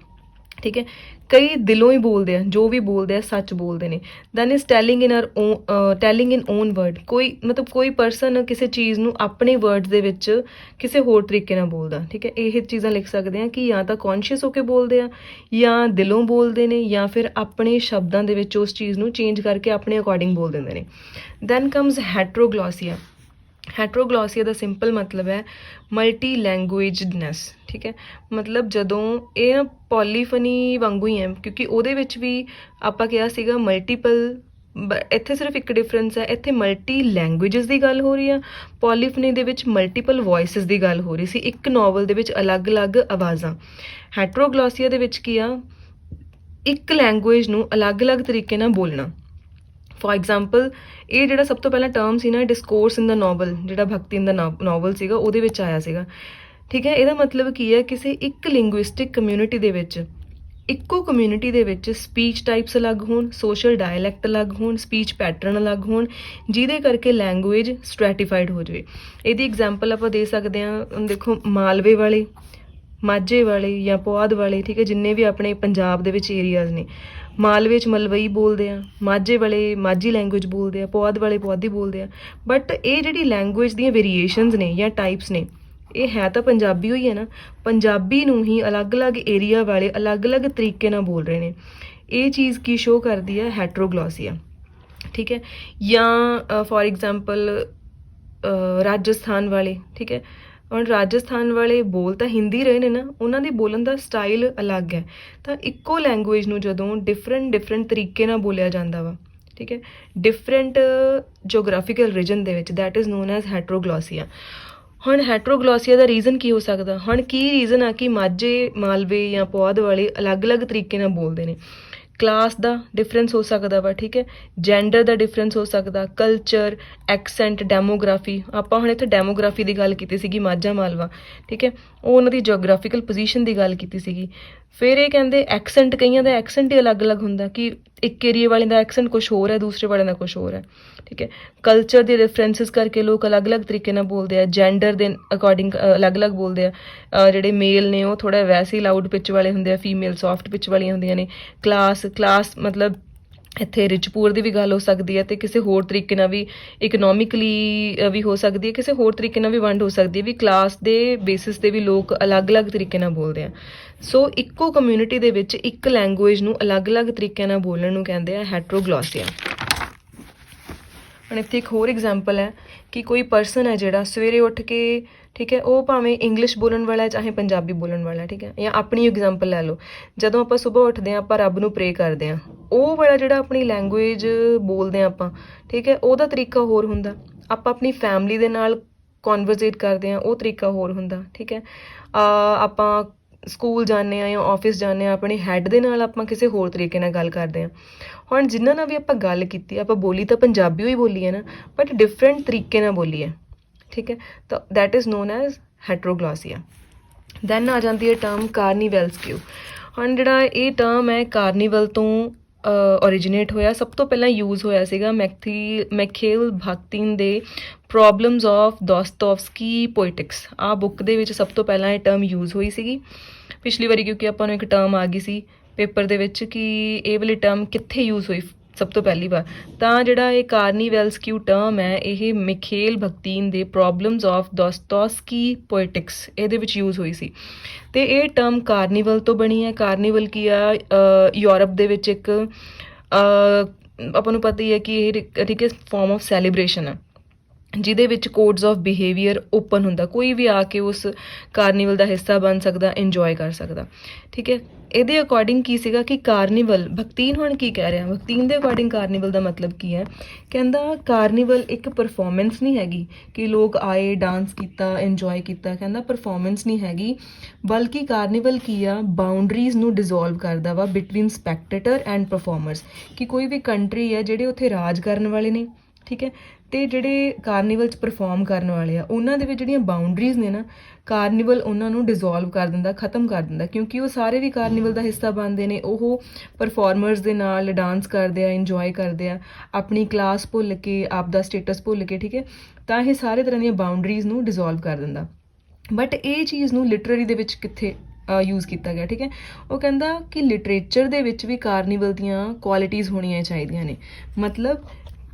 ਠੀਕ ਹੈ, ਕਈ ਦਿਲੋਂ ਹੀ ਬੋਲਦੇ ਆ, ਜੋ ਵੀ ਬੋਲਦੇ ਆ ਸੱਚ ਬੋਲਦੇ ਨੇ। Then is telling in own word. ਕੋਈ ਪਰਸਨ ਕਿਸੇ ਚੀਜ਼ ਨੂੰ ਆਪਣੇ ਵਰਡਸ ਦੇ ਵਿੱਚ ਕਿਸੇ ਹੋਰ ਤਰੀਕੇ ਨਾਲ ਬੋਲਦਾ। ਠੀਕ ਹੈ, ਇਹ ਚੀਜ਼ਾਂ ਲਿਖ ਸਕਦੇ ਆ ਕਿ ਜਾਂ ਤਾਂ ਕੌਨਸ਼ੀਅਸ ਹੋ ਕੇ ਬੋਲਦੇ ਆ, ਜਾਂ ਦਿਲੋਂ ਬੋਲਦੇ ਨੇ, ਜਾਂ ਫਿਰ ਆਪਣੇ ਸ਼ਬਦਾਂ ਦੇ ਵਿੱਚ ਉਸ ਚੀਜ਼ ਨੂੰ ਚੇਂਜ ਕਰਕੇ ਆਪਣੇ ਅਕੋਰਡਿੰਗ ਬੋਲ ਦਿੰਦੇ ਨੇ। Then comes heteroglossia. ਹੈਟਰੋਗਲੋਸੀਆ ਦਾ ਸਿੰਪਲ ਮਤਲਬ ਹੈ ਮਲਟੀ ਲੈਂਗੁਏਜਡਨੈਸ, ਠੀਕ ਹੈ। ਮਤਲਬ ਜਦੋਂ ਇਹ ਨਾ ਪੋਲੀਫਨੀ ਵਾਂਗੂ ਹੀ ਹੈ, ਕਿਉਂਕਿ ਉਹਦੇ ਵਿੱਚ ਵੀ ਆਪਾਂ ਕਿਹਾ ਸੀਗਾ ਮਲਟੀਪਲ, ਇੱਥੇ ਸਿਰਫ ਇੱਕ ਡਿਫਰੈਂਸ ਹੈ, ਇੱਥੇ ਮਲਟੀ ਲੈਂਗੁਏਜਸ ਦੀ ਗੱਲ ਹੋ ਰਹੀ ਆ, ਪੋਲੀਫਨੀ ਦੇ ਵਿੱਚ ਮਲਟੀਪਲ ਵੌਇਸਿਸ ਦੀ ਗੱਲ ਹੋ ਰਹੀ ਸੀ, ਇੱਕ ਨਾਵਲ ਦੇ ਵਿੱਚ ਅਲੱਗ-ਅਲੱਗ ਆਵਾਜ਼ਾਂ। ਹੈਟਰੋਗਲੋਸੀਆ ਦੇ ਵਿੱਚ ਕੀ ਆ, ਇੱਕ ਲੈਂਗੁਏਜ ਨੂੰ ਅਲੱਗ-ਅਲੱਗ ਤਰੀਕੇ ਨਾਲ ਬੋਲਣਾ। ਫੋਰ ਐਗਜ਼ਾਮਪਲ ਇਹ ਜਿਹੜਾ ਸਭ ਤੋਂ ਪਹਿਲਾਂ ਟਰਮ ਸੀ ਨਾ, ਡਿਸਕੋਰਸ ਇਨ ਦਾ ਨਾਵਲ, ਜਿਹੜਾ ਭਗਤੀ ਇਨ ਦਾ ਨਾਵਲ ਸੀਗਾ, ਉਹਦੇ ਵਿੱਚ ਆਇਆ ਸੀਗਾ, ਠੀਕ ਹੈ। ਇਹਦਾ ਮਤਲਬ ਕੀ ਹੈ, ਕਿਸੇ ਇੱਕ ਲਿੰਗੁਇਸਟਿਕ ਕਮਿਊਨਿਟੀ ਦੇ ਵਿੱਚ, ਇੱਕੋ ਕਮਿਊਨਿਟੀ ਦੇ ਵਿੱਚ ਸਪੀਚ ਟਾਈਪਸ ਅਲੱਗ ਹੋਣ, ਸੋਸ਼ਲ ਡਾਇਲੈਕਟ ਅਲੱਗ ਹੋਣ, ਸਪੀਚ ਪੈਟਰਨ ਅਲੱਗ ਹੋਣ, ਜਿਹਦੇ ਕਰਕੇ ਲੈਂਗੁਏਜ ਸਟ੍ਰੈਟੀਫਾਈਡ ਹੋ ਜਾਵੇ। ਇਹਦੀ ਐਗਜ਼ਾਮਪਲ ਆਪਾਂ ਦੇ ਸਕਦੇ ਹਾਂ, ਦੇਖੋ ਮਾਲਵੇ ਵਾਲੇ, ਮਾਝੇ ਵਾਲੇ ਜਾਂ ਪੁਆਧ ਵਾਲੇ, ਠੀਕ ਹੈ, ਜਿੰਨੇ ਵੀ ਆਪਣੇ ਪੰਜਾਬ ਦੇ ਵਿੱਚ ਏਰੀਆਜ਼ ਨੇ, ਮਾਲਵੇ 'ਚ ਮਲਵਈ ਬੋਲਦੇ ਆ, ਮਾਝੇ ਵਾਲੇ ਮਾਝੀ ਲੈਂਗੁਏਜ ਬੋਲਦੇ ਆ, ਪੁਆਧ ਵਾਲੇ ਪੁਆਧੀ ਬੋਲਦੇ ਆ। ਬਟ ਇਹ ਜਿਹੜੀ ਲੈਂਗੁਏਜ ਦੀਆਂ ਵੇਰੀਏਸ਼ਨਸ ਨੇ ਜਾਂ ਟਾਈਪਸ ਨੇ, ਇਹ ਹੈ ਤਾਂ ਪੰਜਾਬੀ ਹੋਈ ਹੈ ਨਾ, ਪੰਜਾਬੀ ਨੂੰ ਹੀ ਅਲੱਗ-ਅਲੱਗ ਏਰੀਆ ਵਾਲੇ ਅਲੱਗ-ਅਲੱਗ ਤਰੀਕੇ ਨਾਲ ਬੋਲ ਰਹੇ ਨੇ। ਇਹ ਚੀਜ਼ ਕੀ ਸ਼ੋ ਕਰਦੀ ਹੈ, ਹੈਟਰੋਗਲੋਸੀਆ, ਠੀਕ ਹੈ। ਜਾਂ ਫੋਰ ਐਗਜ਼ਾਮਪਲ ਰਾਜਸਥਾਨ ਵਾਲੇ, ਠੀਕ ਹੈ, ਹੁਣ ਰਾਜਸਥਾਨ ਵਾਲੇ ਬੋਲ ਤਾਂ ਹਿੰਦੀ ਰਹੇ ਨੇ ਨਾ, ਉਹਨਾਂ ਦੇ ਬੋਲਣ ਦਾ ਸਟਾਈਲ ਅਲੱਗ ਹੈ। ਤਾਂ ਇੱਕੋ ਲੈਂਗੁਏਜ ਨੂੰ ਜਦੋਂ ਡਿਫਰੈਂਟ ਤਰੀਕੇ ਨਾਲ ਬੋਲਿਆ ਜਾਂਦਾ ਵਾ, ਠੀਕ ਹੈ, ਡਿਫਰੈਂਟ ਜੀਓਗ੍ਰਾਫੀਕਲ ਰੀਜਨ ਦੇ ਵਿੱਚ, ਦੈਟ ਇਜ਼ ਨੋਨ ਐਜ਼ ਹੈਟਰੋਗਲੋਸੀਆ। ਹੁਣ ਹੈਟਰੋਗਲੋਸੀਆ ਦਾ ਰੀਜ਼ਨ ਕੀ ਹੋ ਸਕਦਾ, ਹੁਣ ਕੀ ਰੀਜ਼ਨ ਆ ਕਿ ਮਾਝੇ, ਮਾਲਵੇ ਜਾਂ ਪੁਆਧ ਵਾਲੇ ਅਲੱਗ-ਅਲੱਗ ਤਰੀਕੇ ਨਾਲ ਬੋਲਦੇ ਨੇ। ਕਲਾਸ ਦਾ ਡਿਫਰੈਂਸ ਹੋ ਸਕਦਾ ਵਾ, ਠੀਕ ਹੈ, ਜੈਂਡਰ ਦਾ ਡਿਫਰੈਂਸ ਹੋ ਸਕਦਾ, ਕਲਚਰ, ਐਕਸੈਂਟ, ਡੈਮੋਗ੍ਰਾਫੀ। ਆਪਾਂ ਹੁਣ ਇੱਥੇ ਡੈਮੋਗ੍ਰਾਫੀ ਦੀ ਗੱਲ ਕੀਤੀ ਸੀਗੀ, ਮਾਝਾ ਮਾਲਵਾ, ਠੀਕ ਹੈ, ਉਹ ਉਹਨਾਂ ਦੀ ਜੀਓਗ੍ਰਾਫੀਕਲ ਪੋਜੀਸ਼ਨ ਦੀ ਗੱਲ ਕੀਤੀ ਸੀਗੀ। ਫਿਰ ਇਹ ਕਹਿੰਦੇ ਐਕਸੈਂਟ, ਕਈਆਂ ਦਾ ਐਕਸੈਂਟ ਹੀ ਅਲੱਗ-ਅਲੱਗ ਹੁੰਦਾ, ਕਿ ਇੱਕ ਏਰੀਏ ਵਾਲੇ ਦਾ ਐਕਸੈਂਟ ਕੁਛ ਹੋਰ ਹੈ, ਦੂਸਰੇ ਵਾਲੇ ਦਾ ਕੁਛ ਹੋਰ ਹੈ, ਠੀਕ ਹੈ। ਕਲਚਰ ਦੇ ਰੈਫਰੈਂਸਿਸ ਕਰਕੇ ਲੋਕ ਅਲੱਗ-ਅਲੱਗ ਤਰੀਕੇ ਨਾਲ ਬੋਲਦੇ ਆ, ਜੈਂਡਰ ਦੇ ਅਕੋਰਡਿੰਗ ਅਲੱਗ-ਅਲੱਗ ਬੋਲਦੇ ਆ। ਜਿਹੜੇ ਮੇਲ ਨੇ ਉਹ ਥੋੜ੍ਹਾ ਵੈਸੇ ਹੀ ਲਾਊਡ ਪਿਚ ਵਾਲੇ ਹੁੰਦੇ ਆ, ਫੀਮੇਲ ਸੌਫਟ ਪਿਚ ਵਾਲੀਆਂ ਹੁੰਦੀਆਂ ਨੇ। ਕਲਾਸ ਮਤਲਬ ਇੱਥੇ ਰਿਚ ਪੂਅਰ ਦੀ ਵੀ ਗੱਲ ਹੋ ਸਕਦੀ ਹੈ, ਅਤੇ ਕਿਸੇ ਹੋਰ ਤਰੀਕੇ ਨਾਲ ਵੀ ਇਕਨੋਮਿਕਲੀ ਵੀ ਹੋ ਸਕਦੀ ਹੈ, ਕਿਸੇ ਹੋਰ ਤਰੀਕੇ ਨਾਲ ਵੀ ਵੰਡ ਹੋ ਸਕਦੀ ਹੈ, ਵੀ ਕਲਾਸ ਦੇ ਬੇਸਿਸ 'ਤੇ ਵੀ ਲੋਕ ਅਲੱਗ-ਅਲੱਗ ਤਰੀਕੇ ਨਾਲ ਬੋਲਦੇ ਆ। ਸੋ ਇੱਕੋ ਕਮਿਊਨਿਟੀ ਦੇ ਵਿੱਚ ਇੱਕ ਲੈਂਗੁਏਜ ਨੂੰ ਅਲੱਗ-ਅਲੱਗ ਤਰੀਕਿਆਂ ਨਾਲ ਬੋਲਣ ਨੂੰ ਕਹਿੰਦੇ ਆ ਹੈਟਰੋਗਲੋਸੀਆ। ਹੁਣ ਇੱਥੇ ਇੱਕ ਹੋਰ ਐਗਜ਼ਾਮਪਲ ਹੈ ਕਿ ਕੋਈ ਪਰਸਨ ਹੈ ਜਿਹੜਾ ਸਵੇਰੇ ਉੱਠ ਕੇ, ਠੀਕ ਹੈ, ਉਹ ਭਾਵੇਂ ਇੰਗਲਿਸ਼ ਬੋਲਣ ਵਾਲਾ ਚਾਹੇ ਪੰਜਾਬੀ ਬੋਲਣ ਵਾਲਾ, ਠੀਕ ਹੈ। ਜਾਂ ਆਪਣੀ ਐਗਜ਼ਾਮਪਲ ਲੈ ਲਓ, ਜਦੋਂ ਆਪਾਂ ਸੁਬਾਹ ਉੱਠਦੇ ਹਾਂ ਆਪਾਂ ਰੱਬ ਨੂੰ ਪ੍ਰੇ ਕਰਦੇ ਹਾਂ, ਉਹ ਵਾਲਾ ਜਿਹੜਾ ਆਪਣੀ ਲੈਂਗੁਏਜ ਬੋਲਦੇ ਹਾਂ ਆਪਾਂ, ਠੀਕ ਹੈ, ਉਹਦਾ ਤਰੀਕਾ ਹੋਰ ਹੁੰਦਾ। ਆਪਾਂ ਆਪਣੀ ਫੈਮਿਲੀ ਦੇ ਨਾਲ ਕਨਵਰਸੇਟ ਕਰਦੇ ਹਾਂ, ਉਹ ਤਰੀਕਾ ਹੋਰ ਹੁੰਦਾ, ਠੀਕ ਹੈ। ਆਪਾਂ ਸਕੂਲ ਜਾਂਦੇ ਹਾਂ ਜਾਂ ਆਫਿਸ ਜਾਂਦੇ ਹਾਂ, ਆਪਣੇ ਹੈੱਡ ਦੇ ਨਾਲ ਆਪਾਂ ਕਿਸੇ ਹੋਰ ਤਰੀਕੇ ਨਾਲ ਗੱਲ ਕਰਦੇ ਹਾਂ। ਹੁਣ ਜਿਨ੍ਹਾਂ ਨਾਲ ਵੀ ਆਪਾਂ ਗੱਲ ਕੀਤੀ, ਆਪਾਂ ਬੋਲੀ ਤਾਂ ਪੰਜਾਬੀ ਹੀ ਬੋਲੀ ਹੈ ਨਾ, ਬਟ ਡਿਫਰੈਂਟ ਤਰੀਕੇ ਨਾਲ ਬੋਲੀ ਹੈ, ਠੀਕ ਹੈ। ਤਾਂ that is known as heteroglossia. Then ਆ ਜਾਂਦੀ ਹੈ ਟਰਮ ਕਾਰਨੀਵਲ ਸਕਿਊ। ਹੁਣ ਜਿਹੜਾ ਇਹ ਟਰਮ ਹੈ ਕਾਰਨੀਵਲ ਤੋਂ ਓਰੀਜੀਨੇਟ ਹੋਇਆ, ਸਭ ਤੋਂ ਪਹਿਲਾਂ ਯੂਜ਼ ਹੋਇਆ ਸੀਗਾ ਮੈਖੇਲ ਬਾਖਤੀਨ ਦੇ ਪ੍ਰੋਬਲਮਸ ਆਫ ਦੋਸਤੋਵਸਕੀ ਪੋਇਟਿਕਸ, ਆਹ ਬੁੱਕ ਦੇ ਵਿੱਚ ਸਭ ਤੋਂ ਪਹਿਲਾਂ ਇਹ ਟਰਮ ਯੂਜ਼ ਹੋਈ ਸੀਗੀ ਪਿਛਲੀ ਵਾਰੀ, ਕਿਉਂਕਿ ਆਪਾਂ ਨੂੰ ਇੱਕ ਟਰਮ ਆ ਗਈ ਸੀ ਪੇਪਰ ਦੇ ਵਿੱਚ ਕਿ ਇਹ ਵਾਲੀ ਟਰਮ ਕਿੱਥੇ ਯੂਜ਼ ਹੋਈ ਸਭ ਤੋਂ ਪਹਿਲੀ ਵਾਰ। ਤਾਂ ਜਿਹੜਾ ਇਹ ਕਾਰਨੀਵਲ ਸਕਿਊ ਟਰਮ ਹੈ, ਇਹ ਮਿਖੇਲ ਬਾਖਤੀਨ ਦੇ ਪ੍ਰੋਬਲਮਸ ਆਫ ਦੋਸਤੋਵਸਕੀ ਪੋਇਟਿਕਸ, ਇਹਦੇ ਵਿੱਚ ਯੂਜ਼ ਹੋਈ ਸੀ। ਅਤੇ ਇਹ ਟਰਮ ਕਾਰਨੀਵਲ ਤੋਂ ਬਣੀ ਹੈ। ਕਾਰਨੀਵਲ ਕੀ ਆ, ਯੂਰਪ ਦੇ ਵਿੱਚ ਇੱਕ ਆਪਾਂ ਨੂੰ ਪਤਾ ਹੀ ਹੈ ਕਿ ਇਹ ਠੀਕ ਹੈ ਫਾਰਮ ਆਫ ਸੈਲੀਬ੍ਰੇਸ਼ਨ ਆ, ਜਿਹਦੇ ਵਿੱਚ ਕੋਡਸ ਆਫ ਬਿਹੇਵੀਅਰ ਓਪਨ ਹੁੰਦਾ, ਕੋਈ ਵੀ ਆ ਕੇ ਉਸ ਕਾਰਨੀਵਲ ਦਾ ਹਿੱਸਾ ਬਣ ਸਕਦਾ, ਇੰਜੋਏ ਕਰ ਸਕਦਾ, ਠੀਕ ਹੈ। ਇਹਦੇ ਅਕੋਰਡਿੰਗ ਕੀ ਸੀਗਾ ਕਿ ਕਾਰਨੀਵਲ, ਭਗਤੀਨ ਹੁਣ ਕੀ ਕਹਿ ਰਿਹਾ, ਭਗਤੀਨ ਦੇ ਅਕੋਰਡਿੰਗ ਕਾਰਨੀਵਲ ਦਾ ਮਤਲਬ ਕੀ ਹੈ, ਕਹਿੰਦਾ ਕਾਰਨੀਵਲ ਇੱਕ ਪਰਫੋਰਮੈਂਸ ਨਹੀਂ ਹੈਗੀ ਕਿ ਲੋਕ ਆਏ, ਡਾਂਸ ਕੀਤਾ, ਇੰਜੋਏ ਕੀਤਾ, ਕਹਿੰਦਾ ਪਰਫੋਰਮੈਂਸ ਨਹੀਂ ਹੈਗੀ, ਬਲਕਿ ਕਾਰਨੀਵਲ ਕੀ ਆ, ਬਾਉਂਡਰੀਜ਼ ਨੂੰ ਡਿਜ਼ੋਲਵ ਕਰਦਾ ਵਾ ਬਿਟਵੀਨ ਸਪੈਕਟੇਟਰ ਐਂਡ ਪਰਫੋਰਮਰਸ, ਕਿ ਕੋਈ ਵੀ ਕੰਟਰੀ ਹੈ ਜਿਹੜੇ ਉੱਥੇ ਰਾਜ ਕਰਨ ਵਾਲੇ ਨੇ, ਠੀਕ ਹੈ, ਅਤੇ ਜਿਹੜੇ ਕਾਰਨੀਵਲ 'ਚ ਪਰਫੋਰਮ ਕਰਨ ਵਾਲੇ ਆ, ਉਹਨਾਂ ਦੇ ਵਿੱਚ ਜਿਹੜੀਆਂ ਬਾਉਂਡਰੀਜ਼ ਨੇ ਨਾ, ਕਾਰਨੀਵਲ ਉਹਨਾਂ ਨੂੰ ਡਿਜ਼ੋਲਵ ਕਰ ਦਿੰਦਾ, ਖ਼ਤਮ ਕਰ ਦਿੰਦਾ, ਕਿਉਂਕਿ ਉਹ ਸਾਰੇ ਵੀ ਕਾਰਨੀਵਲ ਦਾ ਹਿੱਸਾ ਬਣਦੇ ਨੇ। ਉਹ ਪਰਫੋਰਮਰਸ ਦੇ ਨਾਲ ਡਾਂਸ ਕਰਦੇ ਆ, ਇੰਜੋਏ ਕਰਦੇ ਆ, ਆਪਣੀ ਕਲਾਸ ਭੁੱਲ ਕੇ, ਆਪ ਦਾ ਸਟੇਟਸ ਭੁੱਲ ਕੇ, ਠੀਕ ਹੈ। ਤਾਂ ਇਹ ਸਾਰੇ ਤਰ੍ਹਾਂ ਦੀਆਂ ਬਾਉਂਡਰੀਜ਼ ਨੂੰ ਡਿਜ਼ੋਲਵ ਕਰ ਦਿੰਦਾ। ਬਟ ਇਹ ਚੀਜ਼ ਨੂੰ ਲਿਟਰੇਰੀ ਦੇ ਵਿੱਚ ਕਿੱਥੇ ਯੂਜ਼ ਕੀਤਾ ਗਿਆ, ਠੀਕ ਹੈ। ਉਹ ਕਹਿੰਦਾ ਕਿ ਲਿਟਰੇਚਰ ਦੇ ਵਿੱਚ ਵੀ ਕਾਰਨੀਵਲ ਦੀਆਂ ਕੁਆਲਿਟੀਜ਼ ਹੋਣੀਆਂ ਚਾਹੀਦੀਆਂ ਨੇ। ਮਤਲਬ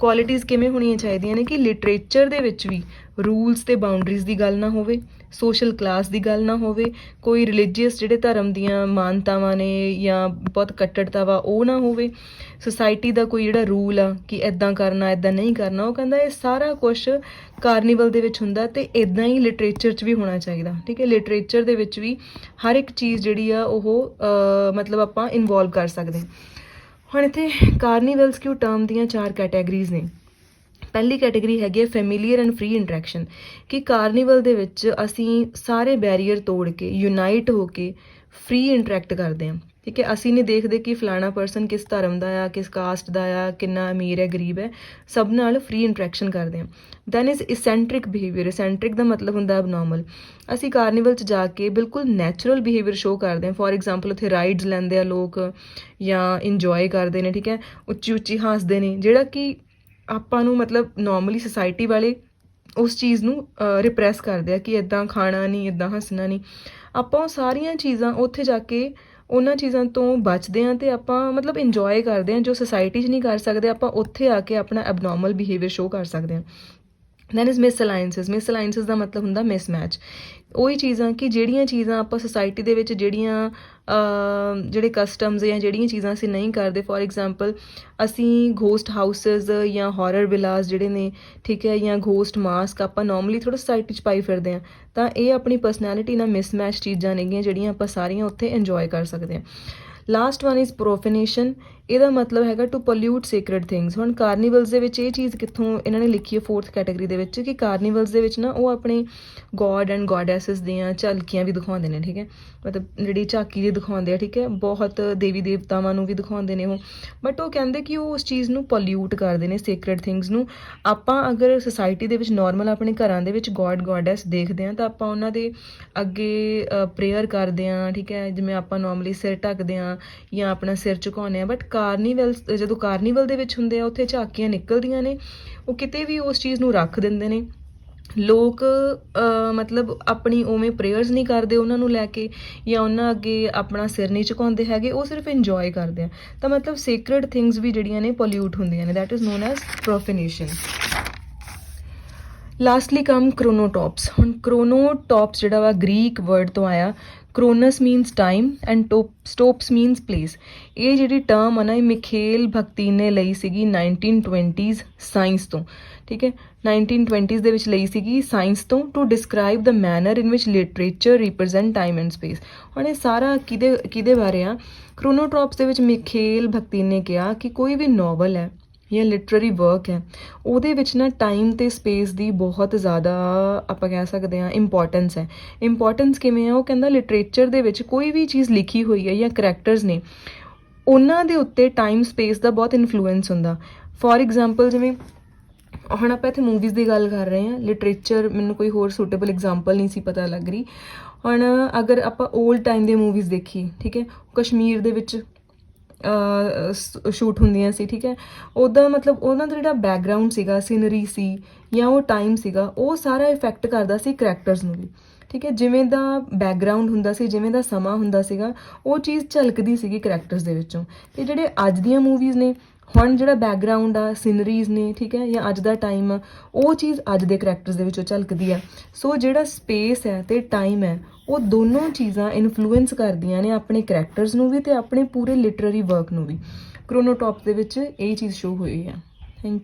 ਕੁਆਲਿਟੀਜ਼ ਕਿਵੇਂ ਹੋਣੀਆਂ ਚਾਹੀਦੀਆਂ ਨੇ ਕਿ ਲਿਟਰੇਚਰ ਦੇ ਵਿੱਚ ਵੀ ਰੂਲਸ ਅਤੇ ਬਾਉਂਡਰੀਜ਼ ਦੀ ਗੱਲ ਨਾ ਹੋਵੇ, ਸੋਸ਼ਲ ਕਲਾਸ ਦੀ ਗੱਲ ਨਾ ਹੋਵੇ, ਕੋਈ ਰਿਲੀਜੀਅਸ ਜਿਹੜੇ ਧਰਮ ਦੀਆਂ ਮਾਨਤਾਵਾਂ ਨੇ ਜਾਂ ਬਹੁਤ ਕੱਟੜਤਾ ਵਾ ਉਹ ਨਾ ਹੋਵੇ, ਸੁਸਾਇਟੀ ਦਾ ਕੋਈ ਜਿਹੜਾ ਰੂਲ ਆ ਕਿ ਇੱਦਾਂ ਕਰਨਾ ਇੱਦਾਂ ਨਹੀਂ ਕਰਨਾ, ਉਹ ਕਹਿੰਦਾ ਇਹ ਸਾਰਾ ਕੁਛ ਕਾਰਨੀਵਲ ਦੇ ਵਿੱਚ ਹੁੰਦਾ ਤੇ ਇੱਦਾਂ ਹੀ ਲਿਟਰੇਚਰ 'ਚ ਵੀ ਹੋਣਾ ਚਾਹੀਦਾ। ਠੀਕ ਹੈ, ਲਿਟਰੇਚਰ ਦੇ ਵਿੱਚ ਵੀ ਹਰ ਇੱਕ ਚੀਜ਼ ਜਿਹੜੀ ਆ ਉਹ ਮਤਲਬ ਆਪਾਂ ਇਨਵੋਲਵ ਕਰ ਸਕਦੇ ਹਾਂ। ਹੁਣ ਇੱਥੇ ਕਾਰਨੀਵਲਸ ਕਿਉਂ ਟਰਮ ਦੀਆਂ 4 ਕੈਟੇਗਰੀਜ਼ ਨੇ। ਪਹਿਲੀ ਕੈਟੇਗਰੀ ਹੈਗੀ ਹੈ ਫੈਮਿਲੀਅਰ ਐਂਡ ਫ੍ਰੀ ਇੰਟਰੈਕਸ਼ਨ, ਕਿ ਕਾਰਨੀਵਲ ਦੇ ਵਿੱਚ ਅਸੀਂ ਸਾਰੇ ਬੈਰੀਅਰ ਤੋੜ ਕੇ ਯੂਨਾਈਟ ਹੋ ਕੇ ਫ੍ਰੀ ਇੰਟਰੈਕਟ ਕਰਦੇ ਹਾਂ। ਠੀਕ ਹੈ, ਅਸੀਂ ਨਹੀਂ ਦੇਖਦੇ ਕਿ ਫਲਾਣਾ ਪਰਸਨ ਕਿਸ ਧਰਮ ਦਾ ਆ, ਕਿਸ ਕਾਸਟ ਦਾ ਆ, ਕਿੰਨਾ ਅਮੀਰ ਹੈ ਗਰੀਬ ਹੈ, ਸਭ ਨਾਲ ਫ੍ਰੀ ਇੰਟਰੈਕਸ਼ਨ ਕਰਦੇ ਹਾਂ। Then is eccentric behaviour. Eccentric ਦਾ ਮਤਲਬ ਹੁੰਦਾ ਐਬਨੋਰਮਲ। ਅਸੀਂ ਕਾਰਨੀਵਲ 'ਚ ਜਾ ਕੇ ਬਿਲਕੁਲ ਨੈਚੁਰਲ ਬਿਹੇਵੀਅਰ ਸ਼ੋਅ ਕਰਦੇ ਹਾਂ। ਫੋਰ ਐਗਜ਼ਾਮਪਲ ਉੱਥੇ ਰਾਈਡਸ ਲੈਂਦੇ ਆ ਲੋਕ ਜਾਂ ਇੰਜੋਏ ਕਰਦੇ ਨੇ। ਠੀਕ ਹੈ, ਉੱਚੀ ਉੱਚੀ ਹੱਸਦੇ ਨੇ, ਜਿਹੜਾ ਕਿ ਆਪਾਂ ਨੂੰ ਮਤਲਬ ਨੋਰਮਲੀ ਸੁਸਾਇਟੀ ਵਾਲੇ ਉਸ ਚੀਜ਼ ਨੂੰ ਰਿਪਰੈਸ ਕਰਦੇ ਆ ਕਿ ਇੱਦਾਂ ਖਾਣਾ ਨਹੀਂ, ਇੱਦਾਂ ਹੱਸਣਾ ਨਹੀਂ। ਆਪਾਂ ਉਹ ਸਾਰੀਆਂ ਚੀਜ਼ਾਂ ਉੱਥੇ ਜਾ ਕੇ ਉਹਨਾਂ ਚੀਜ਼ਾਂ ਤੋਂ ਬਚਦੇ ਹਾਂ ਅਤੇ ਆਪਾਂ ਮਤਲਬ ਇੰਜੋਏ ਕਰਦੇ ਹਾਂ, ਜੋ ਸੁਸਾਇਟੀ 'ਚ ਨਹੀਂ ਕਰ ਸਕਦੇ ਆਪਾਂ ਉੱਥੇ ਆ ਕੇ ਆਪਣਾ ਐਬਨੋਰਮਲ ਬਿਹੇਵੀਅਰ ਸ਼ੋਅ ਕਰ ਸਕਦੇ ਹਾਂ। Then is ਮਿਸਅਲਾਇੰਸਿਸ। ਮਿਸਅਲਾਇੰਸਿਸ ਦਾ ਮਤਲਬ ਹੁੰਦਾ ਮਿਸਮੈਚ। ਉਹੀ ਚੀਜ਼ਾਂ ਕਿ ਜਿਹੜੀਆਂ ਚੀਜ਼ਾਂ ਆਪਾਂ ਸੁਸਾਇਟੀ ਦੇ ਵਿੱਚ ਜਿਹੜੀਆਂ ਜਿਹੜੇ ਕਸਟਮਸ ਜਾਂ ਜਿਹੜੀਆਂ ਚੀਜ਼ਾਂ ਅਸੀਂ ਨਹੀਂ ਕਰਦੇ, ਫੋਰ ਐਗਜ਼ਾਮਪਲ ਅਸੀਂ ਘੋਸਟ ਹਾਊਸਿਸ ਜਾਂ ਹੌਰਰ ਵਿਲਾਸ ਜਿਹੜੇ ਨੇ, ਠੀਕ ਹੈ, ਜਾਂ ਘੋਸਟ ਮਾਸਕ ਆਪਾਂ ਨੋਰਮਲੀ ਥੋੜ੍ਹਾ ਸੁਸਾਇਟੀ 'ਚ ਪਾਈ ਫਿਰਦੇ ਹਾਂ, ਤਾਂ ਇਹ ਆਪਣੀ ਪਰਸਨੈਲਿਟੀ ਨਾਲ ਮਿਸਮੈਚ ਚੀਜ਼ਾਂ ਨੇਗੀਆਂ ਜਿਹੜੀਆਂ ਆਪਾਂ ਸਾਰੀਆਂ ਉੱਥੇ ਇੰਜੋਏ ਕਰ ਸਕਦੇ ਹਾਂ। Last one is profanation. ਇਹਦਾ ਮਤਲਬ ਹੈਗਾ ਟੂ ਪੋਲਿਊਟ ਸੀਕ੍ਰੇਟ ਥਿੰਗਸ। ਹੁਣ ਕਾਰਨੀਵਲਸ ਦੇ ਵਿੱਚ ਇਹ ਚੀਜ਼ ਕਿੱਥੋਂ ਇਹਨਾਂ ਨੇ ਲਿਖੀ ਹੈ 4th ਕੈਟੇਗਰੀ ਦੇ ਵਿੱਚ, ਕਿ ਕਾਰਨੀਵਲਸ ਦੇ ਵਿੱਚ ਨਾ ਉਹ ਆਪਣੇ ਗੋਡ ਐਂਡ ਗੋਡੈਸਿਸ ਦੀਆਂ ਝਲਕੀਆਂ ਵੀ ਦਿਖਾਉਂਦੇ ਨੇ। ਠੀਕ ਹੈ, ਮਤਲਬ ਜਿਹੜੀ ਝਾਕੀ ਜਿਹੀ ਦਿਖਾਉਂਦੇ ਆ, ਠੀਕ ਹੈ, ਬਹੁਤ ਦੇਵੀ ਦੇਵਤਾਵਾਂ ਨੂੰ ਵੀ ਦਿਖਾਉਂਦੇ ਨੇ ਉਹ, ਬਟ ਉਹ ਕਹਿੰਦੇ ਕਿ ਉਹ ਉਸ ਚੀਜ਼ ਨੂੰ ਪੋਲਿਊਟ ਕਰਦੇ ਨੇ, ਸੀਕ੍ਰੇਟ ਥਿੰਗਸ ਨੂੰ। ਆਪਾਂ ਅਗਰ ਸੁਸਾਇਟੀ ਦੇ ਵਿੱਚ ਨੋਰਮਲ ਆਪਣੇ ਘਰਾਂ ਦੇ ਵਿੱਚ ਗੋਡ ਗੋਡੈਸ ਦੇਖਦੇ ਹਾਂ ਤਾਂ ਆਪਾਂ ਉਹਨਾਂ ਦੇ ਅੱਗੇ ਪ੍ਰੇਅਰ ਕਰਦੇ ਹਾਂ। ਠੀਕ ਹੈ, ਜਿਵੇਂ ਆਪਾਂ ਨੋਰਮਲੀ ਸਿਰ ਢੱਕਦੇ ਹਾਂ ਜਾਂ ਆਪਣਾ ਸਿਰ ਝੁਕਾਉਂਦੇ ਹਾਂ, ਬਟ ਕਾਰਨੀਵਲ ਜਦੋਂ ਕਾਰਨੀਵਲ ਦੇ ਵਿੱਚ ਹੁੰਦੇ ਆ ਉੱਥੇ ਝਾਕੀਆਂ ਨਿਕਲਦੀਆਂ ਨੇ, ਉਹ ਕਿਤੇ ਵੀ ਉਸ ਚੀਜ਼ ਨੂੰ ਰੱਖ ਦਿੰਦੇ ਨੇ। ਲੋਕ ਮਤਲਬ ਆਪਣੀ ਉਵੇਂ ਪ੍ਰੇਅਰਸ ਨਹੀਂ ਕਰਦੇ ਉਹਨਾਂ ਨੂੰ ਲੈ ਕੇ, ਜਾਂ ਉਹਨਾਂ ਅੱਗੇ ਆਪਣਾ ਸਿਰ ਨਹੀਂ ਝੁਕਾਉਂਦੇ ਹੈਗੇ, ਉਹ ਸਿਰਫ ਇੰਜੋਏ ਕਰਦੇ ਆ। ਤਾਂ ਮਤਲਬ ਸੀਕ੍ਰੇਟ ਥਿੰਗਸ ਵੀ ਜਿਹੜੀਆਂ ਨੇ ਪੋਲਿਊਟ ਹੁੰਦੀਆਂ ਨੇ, that is known as profanation. Lastly come chronotopes. ਹੁਣ ਕ੍ਰੋਨੋਟੋਪਸ ਜਿਹੜਾ ਵਾ ਗ੍ਰੀਕ ਵਰਡ ਤੋਂ ਆਇਆ। Chronos means time and topos means place. ਇਹ ਜਿਹੜੀ ਟਰਮ ਆ ਨਾ, ਇਹ ਮਿਖੇਲ ਭਗਤੀਨ ਨੇ ਲਈ ਸੀਗੀ 1920s ਸਾਇੰਸ ਤੋਂ। ਠੀਕ ਹੈ, 1920s ਦੇ ਵਿੱਚ ਲਈ ਸੀਗੀ ਸਾਇੰਸ ਤੋਂ, to describe the manner in which literature represent time and space. ਹੁਣ ਇਹ ਸਾਰਾ ਕਿਹਦੇ ਬਾਰੇ ਆ? ਕ੍ਰੋਨੋਟੋਪਸ ਦੇ ਵਿੱਚ ਮਿਖੇਲ ਭਗਤੀਨ ਨੇ ਕਿਹਾ ਕਿ ਕੋਈ ਵੀ ਨੋਵਲ ਹੈ ਜਾਂ ਲਿਟਰਰੀ ਵਰਕ ਹੈ, ਉਹਦੇ ਵਿੱਚ ਨਾ ਟਾਈਮ ਅਤੇ ਸਪੇਸ ਦੀ ਬਹੁਤ ਜ਼ਿਆਦਾ ਆਪਾਂ ਕਹਿ ਸਕਦੇ ਹਾਂ ਇੰਪੋਰਟੈਂਸ ਹੈ। ਇੰਪੋਰਟੈਂਸ ਕਿਵੇਂ ਆ? ਉਹ ਕਹਿੰਦਾ ਲਿਟਰੇਚਰ ਦੇ ਵਿੱਚ ਕੋਈ ਵੀ ਚੀਜ਼ ਲਿਖੀ ਹੋਈ ਹੈ ਜਾਂ ਕਰੈਕਟਰਸ ਨੇ, ਉਹਨਾਂ ਦੇ ਉੱਤੇ ਟਾਈਮ ਸਪੇਸ ਦਾ ਬਹੁਤ ਇਨਫਲੂਐਂਸ ਹੁੰਦਾ। ਫੋਰ ਐਗਜ਼ਾਮਪਲ ਜਿਵੇਂ ਹੁਣ ਆਪਾਂ ਇੱਥੇ ਮੂਵੀਜ਼ ਦੀ ਗੱਲ ਕਰ ਰਹੇ ਹਾਂ, ਲਿਟਰੇਚਰ ਮੈਨੂੰ ਕੋਈ ਹੋਰ ਸੂਟੇਬਲ ਐਗਜ਼ਾਮਪਲ ਨਹੀਂ ਸੀ ਪਤਾ ਲੱਗ ਰਹੀ। ਹੁਣ ਅਗਰ ਆਪਾਂ ਓਲਡ ਟਾਈਮ ਦੇ ਮੂਵੀਜ਼ ਦੇਖੀਏ, ਠੀਕ ਹੈ, ਕਸ਼ਮੀਰ ਦੇ ਵਿੱਚ ਸ਼ੂਟ ਹੁੰਦੀਆਂ ਸੀ। ਠੀਕ ਹੈ, ਉਹਦਾ ਮਤਲਬ ਉਹਨਾਂ ਦਾ ਜਿਹੜਾ ਬੈਕਗਰਾਊਂਡ ਸੀਗਾ, ਸੀਨਰੀ ਸੀ ਜਾਂ ਉਹ ਟਾਈਮ ਸੀਗਾ, ਉਹ ਸਾਰਾ ਇਫੈਕਟ ਕਰਦਾ ਸੀ ਕਰੈਕਟਰਸ ਨੂੰ ਵੀ। ਠੀਕ ਹੈ, ਜਿਵੇਂ ਦਾ ਬੈਕਗਰਾਊਂਡ ਹੁੰਦਾ ਸੀ, ਜਿਵੇਂ ਦਾ ਸਮਾਂ ਹੁੰਦਾ ਸੀਗਾ, ਉਹ ਚੀਜ਼ ਝਲਕਦੀ ਸੀਗੀ ਕਰੈਕਟਰਸ ਦੇ ਵਿੱਚੋਂ। ਅਤੇ ਜਿਹੜੇ ਅੱਜ ਦੀਆਂ ਮੂਵੀਜ਼ ਨੇ, ਹੁਣ ਜਿਹੜਾ ਬੈਕਗਰਾਊਂਡ ਆ, ਸੀਨਰੀਜ਼ ਨੇ, ਠੀਕ ਹੈ, ਜਾਂ ਅੱਜ ਦਾ ਟਾਈਮ ਆ, ਉਹ ਚੀਜ਼ ਅੱਜ ਦੇ ਕਰੈਕਟਰਸ ਦੇ ਵਿੱਚੋਂ ਝਲਕਦੀ ਆ। ਸੋ ਜਿਹੜਾ ਸਪੇਸ ਹੈ ਅਤੇ ਟਾਈਮ ਹੈ, ਉਹ ਦੋਨੋਂ ਚੀਜ਼ਾਂ ਇਨਫਲੂਐਂਸ ਕਰਦੀਆਂ ਨੇ ਆਪਣੇ ਕਰੈਕਟਰਸ ਨੂੰ ਵੀ ਅਤੇ ਆਪਣੇ ਪੂਰੇ ਲਿਟਰਰੀ ਵਰਕ ਨੂੰ ਵੀ। ਕ੍ਰੋਨੋਟੋਪ ਦੇ ਵਿੱਚ ਇਹ ਚੀਜ਼ ਸ਼ੋ ਹੋਈ ਹੈ। Thank you.